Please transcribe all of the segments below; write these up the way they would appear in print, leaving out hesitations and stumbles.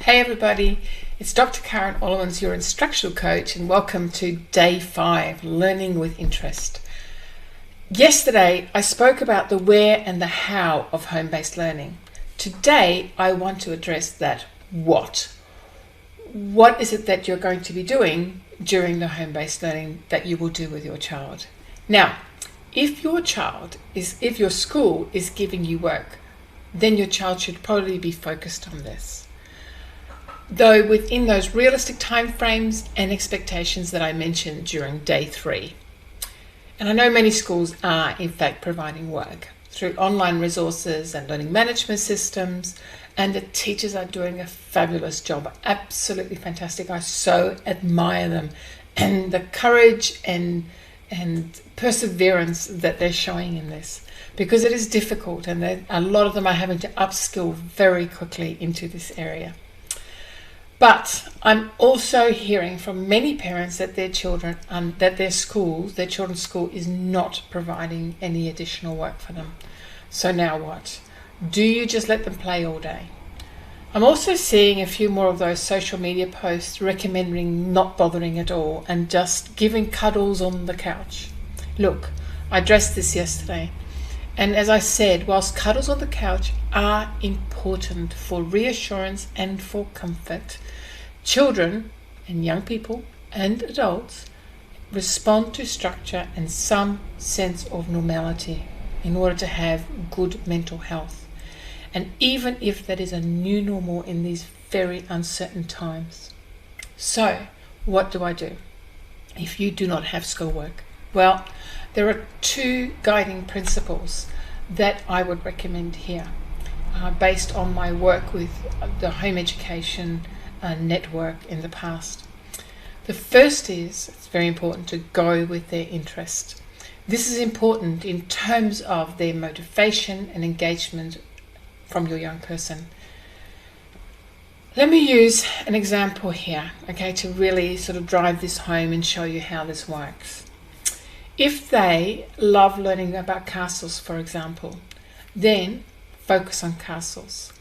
Hey everybody, it's Dr. Karen Ollermans, your instructional coach, and welcome to Day 5, Learning with Interest. Yesterday, I spoke about the where and the how of home-based learning. Today, I want to address that what. What is it that you're going to be doing during the home-based learning that you will do with your child? Now, if your school is giving you work, then your child should probably be focused on this. Though within those realistic timeframes and expectations that I mentioned during Day 3. And I know many schools are in fact providing work through online resources and learning management systems, and the teachers are doing a fabulous job, absolutely fantastic. I so admire them and the courage and perseverance that they're showing in this, because it is difficult and a lot of them are having to upskill very quickly into this area. But I'm also hearing from many parents that their children's school is not providing any additional work for them. So now what? Do you just let them play all day? I'm also seeing a few more of those social media posts recommending not bothering at all and just giving cuddles on the couch. Look, I addressed this yesterday. And as I said, whilst cuddles on the couch are important for reassurance and for comfort, children and young people and adults respond to structure and some sense of normality in order to have good mental health. And even if that is a new normal in these very uncertain times. So, what do I do if you do not have schoolwork? Well, there are two guiding principles that I would recommend here based on my work with the home education network in the past. The first is, it's very important to go with their interest. This is important in terms of their motivation and engagement from your young person. Let me use an example here, okay, to really sort of drive this home and show you how this works. If they love learning about castles, for example, then focus on castles.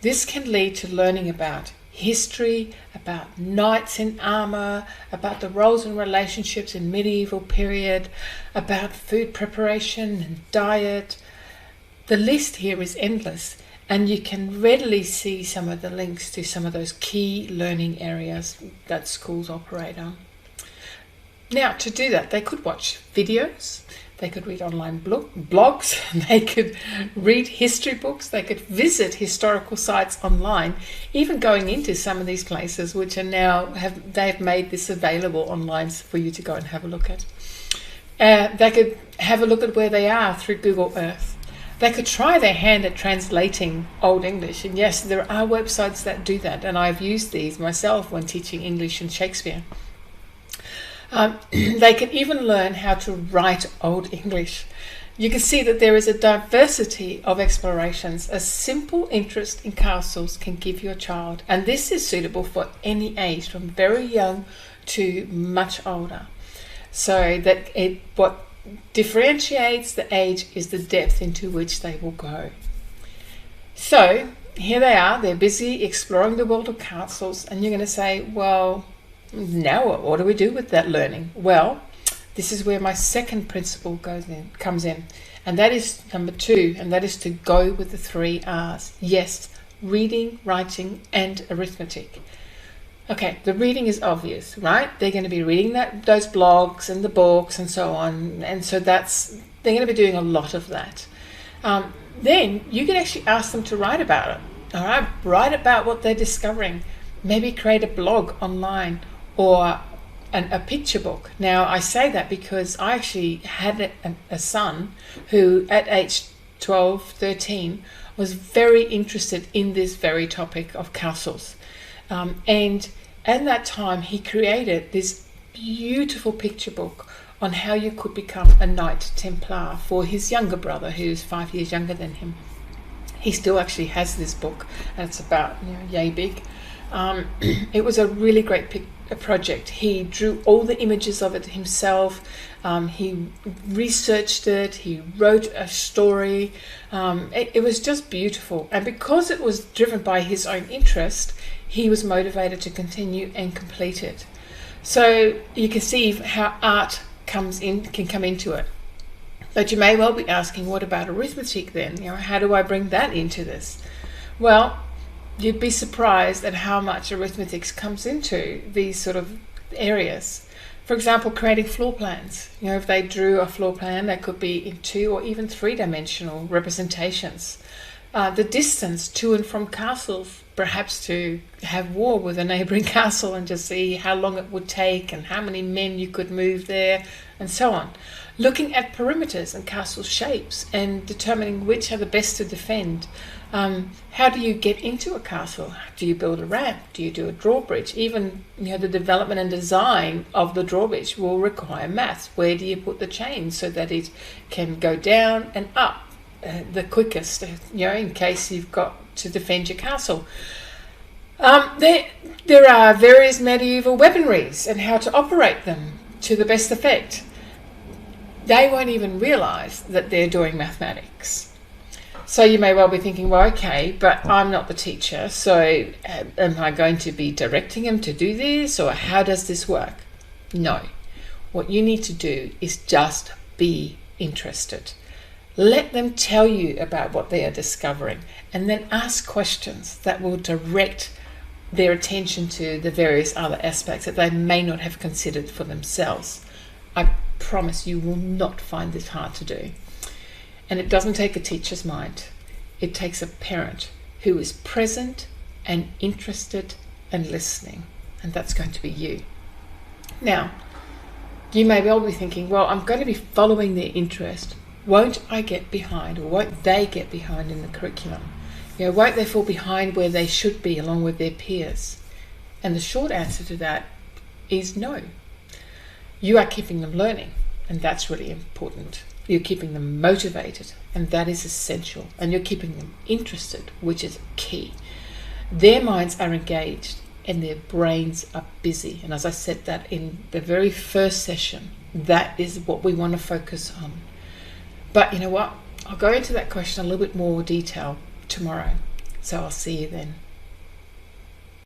This can lead to learning about history, about knights in armor, about the roles and relationships in medieval period, about food preparation and diet. The list here is endless, and you can readily see some of the links to some of those key learning areas that schools operate on. Now, to do that, they could watch videos, they could read online blogs, they could read history books, they could visit historical sites online, even going into some of these places which are now they've made this available online for you to go and have a look at. They could have a look at where they are through Google Earth. They could try their hand at translating Old English, and yes, there are websites that do that, and I've used these myself when teaching English and Shakespeare. They can even learn how to write Old English. You can see that there is a diversity of explorations. A simple interest in castles can give your child, and this is suitable for any age, from very young to much older. So that what differentiates the age is the depth into which they will go. So here they are, they're busy exploring the world of castles, and you're going to say, well, now what do we do with that learning? Well, this is where my second principle comes in, and that is number 2, and that is to go with the 3 R's. Yes, reading, writing, and arithmetic. Okay, the reading is obvious, right? They're going to be reading those blogs and the books and so on, and so they're going to be doing a lot of that. Then you can actually ask them to write about it. All right, write about what they're discovering. Maybe create a blog online or a picture book. Now, I say that because I actually had a son who at age 12, 13 was very interested in this very topic of castles. And at that time, he created this beautiful picture book on how you could become a Knight Templar for his younger brother, who's 5 years younger than him. He still actually has this book, and it's about yay big. It was a really great project. He drew all the images of it himself. He researched it. He wrote a story. It was just beautiful. And because it was driven by his own interest, he was motivated to continue and complete it. So you can see how art can come into it. But you may well be asking, what about arithmetic then? How do I bring that into this? Well, you'd be surprised at how much arithmetic comes into these sort of areas. For example, creating floor plans. If they drew a floor plan, that could be in 2 or even 3-dimensional representations. The distance to and from castles, perhaps to have war with a neighbouring castle and just see how long it would take and how many men you could move there and so on. Looking at perimeters and castle shapes and determining which are the best to defend. How do you get into a castle? Do you build a ramp? Do you do a drawbridge? Even the development and design of the drawbridge will require maths. Where do you put the chain so that it can go down and up the quickest, in case you've got to defend your castle. There are various medieval weaponries and how to operate them to the best effect. They won't even realise that they're doing mathematics. So you may well be thinking, well, okay, but I'm not the teacher, so am I going to be directing them to do this, or how does this work? No. What you need to do is just be interested. Let them tell you about what they are discovering, and then ask questions that will direct their attention to the various other aspects that they may not have considered for themselves. I promise you will not find this hard to do. And it doesn't take a teacher's mind. It takes a parent who is present and interested and listening. And that's going to be you. Now, you may well be thinking, well, I'm going to be following their interest. Won't I get behind, or won't they get behind in the curriculum? Won't they fall behind where they should be along with their peers? And the short answer to that is no. You are keeping them learning, and that's really important. You're keeping them motivated, and that is essential. And you're keeping them interested, which is key. Their minds are engaged and their brains are busy. And as I said that in the very first session, that is what we want to focus on. But you know what? I'll go into that question a little bit more detail tomorrow. So I'll see you then.